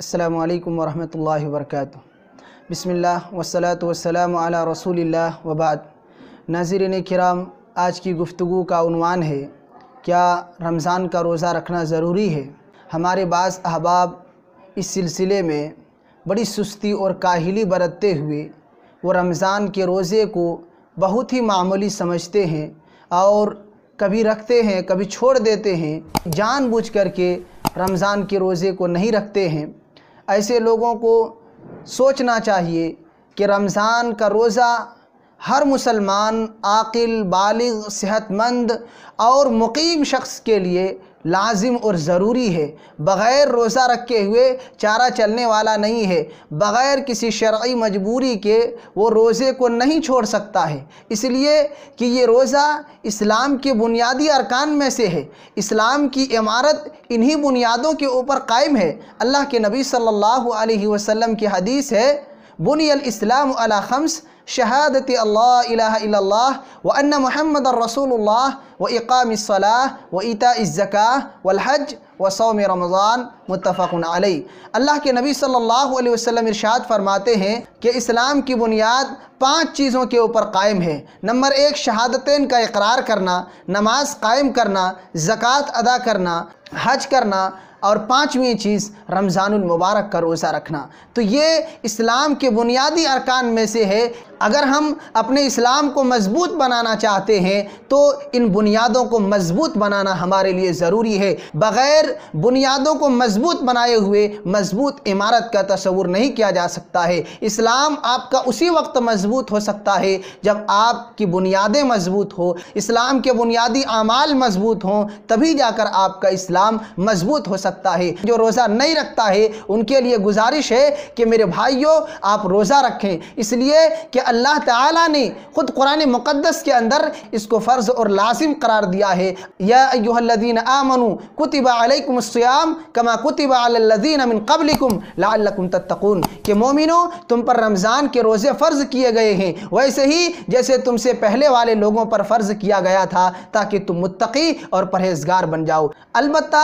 السلام علیکم ورحمۃ اللہ وبرکاتہ۔ بسم اللہ والصلاة والسلام علی رسول اللہ وبعد۔ ناظرین کرام، آج کی گفتگو کا عنوان ہے کیا رمضان کا روزہ رکھنا ضروری ہے؟ ہمارے بعض احباب اس سلسلے میں بڑی سستی اور کاہلی برتتے ہوئے وہ رمضان کے روزے کو بہت ہی معمولی سمجھتے ہیں اور کبھی رکھتے ہیں کبھی چھوڑ دیتے ہیں، جان بوجھ کر کے رمضان کے روزے کو نہیں رکھتے ہیں۔ ایسے لوگوں کو سوچنا چاہیے کہ رمضان کا روزہ ہر مسلمان عاقل، بالغ، صحت مند اور مقیم شخص کے لیے لازم اور ضروری ہے۔ بغیر روزہ رکھے ہوئے چارہ چلنے والا نہیں ہے، بغیر کسی شرعی مجبوری کے وہ روزے کو نہیں چھوڑ سکتا ہے، اس لیے کہ یہ روزہ اسلام کے بنیادی ارکان میں سے ہے۔ اسلام کی عمارت انہی بنیادوں کے اوپر قائم ہے۔ اللہ کے نبی صلی اللہ علیہ وسلم کی حدیث ہے، بنی الاسلام علی خمس، شہادت اللہ الہ الا اللہ وان محمد رسول اللہ واقام الصلاۃ وایتاء الزکاۃ والحج وصوم رمضان، متفق علیہ۔ اللہ کے نبی صلی اللہ علیہ وسلم ارشاد فرماتے ہیں کہ اسلام کی بنیاد 5 چیزوں کے اوپر قائم ہے۔ نمبر 1، شہادتین کا اقرار کرنا، نماز قائم کرنا، زکوٰۃ ادا کرنا، حج کرنا، اور 5ویں چیز رمضان المبارک کا روزہ رکھنا۔ تو یہ اسلام کے بنیادی ارکان میں سے ہے۔ اگر ہم اپنے اسلام کو مضبوط بنانا چاہتے ہیں تو ان بنیادوں کو مضبوط بنانا ہمارے لیے ضروری ہے۔ بغیر بنیادوں کو مضبوط بنائے ہوئے مضبوط عمارت کا تصور نہیں کیا جا سکتا ہے۔ اسلام آپ کا اسی وقت مضبوط ہو سکتا ہے جب آپ کی بنیادیں مضبوط ہو، اسلام کے بنیادی اعمال مضبوط ہوں، تبھی جا کر آپ کا اسلام مضبوط ہو سکتا ہے۔ جو روزہ نہیں رکھتا ہے ان کے لیے گزارش ہے کہ میرے بھائیوں آپ روزہ رکھیں، اس لیے کہ اللہ تعالیٰ نے خود قرآن مقدس کے اندر اس کو فرض اور لازم قرار دیا ہے۔ یا ایھا الذین آمنوا کتب علیکم الصیام کما کتب علی الذین من قبلکم لعلکم تتقون، کہ مومنو تم پر رمضان کے روزے فرض کیے گئے ہیں ویسے ہی جیسے تم سے پہلے والے لوگوں پر فرض کیا گیا تھا تاکہ تم متقی اور پرہیزگار بن جاؤ۔ البتہ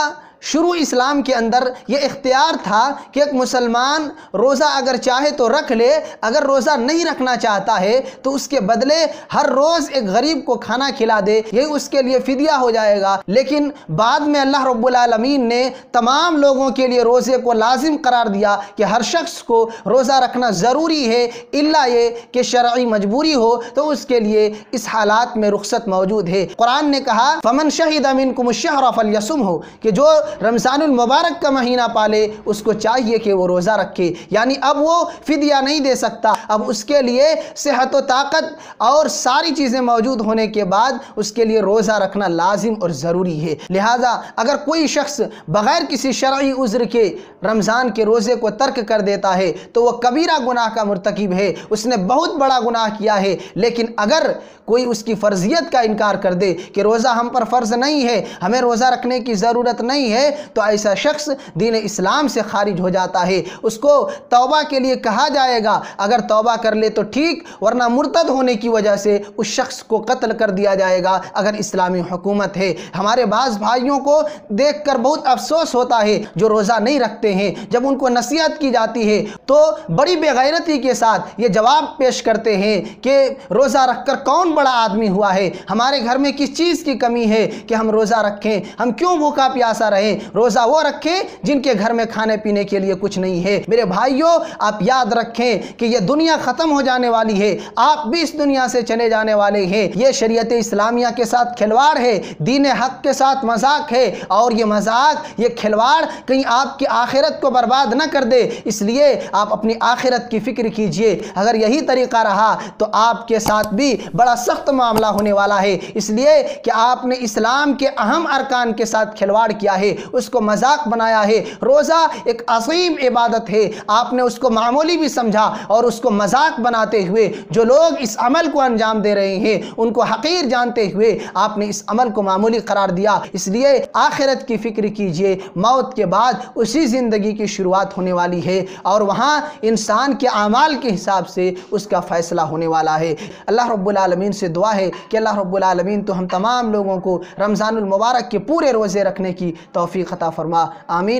شروع اسلام کے اندر یہ اختیار تھا کہ ایک مسلمان روزہ اگر چاہے تو رکھ لے، اگر روزہ نہیں رکھنا چاہتا ہے تو اس کے بدلے ہر روز ایک غریب کو کھانا کھلا دے، یہ اس کے لیے فدیہ ہو جائے گا۔ لیکن بعد میں اللہ رب العالمین نے تمام لوگوں کے لیے روزے کو لازم قرار دیا کہ ہر شخص کو روزہ رکھنا ضروری ہے، الا یہ کہ شرعی مجبوری ہو تو اس کے لیے اس حالات میں رخصت موجود ہے۔ قرآن نے کہا فمن شہد منکم الشہر فلیصمہ، کہ جو رمضان المبارک کا مہینہ پالے اس کو چاہیے کہ وہ روزہ رکھے، یعنی اب وہ فدیہ نہیں دے سکتا، اب اس کے لیے صحت و طاقت اور ساری چیزیں موجود ہونے کے بعد اس کے لیے روزہ رکھنا لازم اور ضروری ہے۔ لہٰذا اگر کوئی شخص بغیر کسی شرعی عذر کے رمضان کے روزے کو ترک کر دیتا ہے تو وہ کبیرہ گناہ کا مرتکب ہے، اس نے بہت بڑا گناہ کیا ہے۔ لیکن اگر کوئی اس کی فرضیت کا انکار کر دے کہ روزہ ہم پر فرض نہیں ہے، ہمیں روزہ رکھنے کی ضرورت نہیں ہے، تو ایسا شخص دین اسلام سے خارج ہو جاتا ہے۔ اس کو توبہ کے لیے کہا جائے گا، اگر توبہ کر لے تو ٹھیک، ورنہ مرتد ہونے کی وجہ سے اس شخص کو قتل کر دیا جائے گا اگر اسلامی حکومت ہے۔ ہمارے بعض بھائیوں کو دیکھ کر بہت افسوس ہوتا ہے جو روزہ نہیں رکھتے ہیں، جب ان کو نصیحت کی جاتی ہے تو بڑی بے غیرتی کے ساتھ یہ جواب پیش کرتے ہیں کہ روزہ رکھ کر کون بڑا آدمی ہوا ہے، ہمارے گھر میں کس چیز کی کمی ہے کہ ہم روزہ رکھیں، ہم کیوں بھوکا پیاسا رہیں، روزہ وہ رکھیں جن کے گھر میں کھانے پینے کے لیے کچھ نہیں ہے۔ میرے بھائیوں آپ یاد رکھیں کہ یہ دنیا ختم ہو جانے والی ہے، آپ بھی اس دنیا سے چلے جانے والے ہیں۔ یہ شریعت اسلامیہ کے ساتھ کھلواڑ ہے، دین حق کے ساتھ مذاق ہے، اور یہ مذاق، یہ کھلواڑ کہیں آپ کی آخرت کو برباد نہ کر دے، اس لیے آپ اپنی آخرت کی فکر کیجئے۔ اگر یہی طریقہ رہا تو آپ کے ساتھ بھی بڑا سخت معاملہ ہونے والا ہے، اس لیے کہ آپ نے اسلام کے اہم ارکان کے ساتھ کھلواڑ کیا ہے، اس کو مذاق بنایا ہے۔ روزہ ایک عظیم عبادت ہے، آپ نے اس کو معمولی بھی سمجھا اور اس کو مذاق بناتے ہوئے جو لوگ اس عمل کو انجام دے رہے ہیں ان کو حقیر جانتے ہوئے آپ نے اس عمل کو معمولی قرار دیا۔ اس لیے آخرت کی فکر کیجئے، موت کے بعد اسی زندگی کی شروعات ہونے والی ہے اور وہاں انسان کے اعمال کے حساب سے اس کا فیصلہ ہونے والا ہے۔ اللہ رب العالمین سے دعا ہے کہ اللہ رب العالمین تو ہم تمام لوگوں کو رمضان المبارک کے پورے روزے رکھنے کی توفیق عطا فرما، آمین۔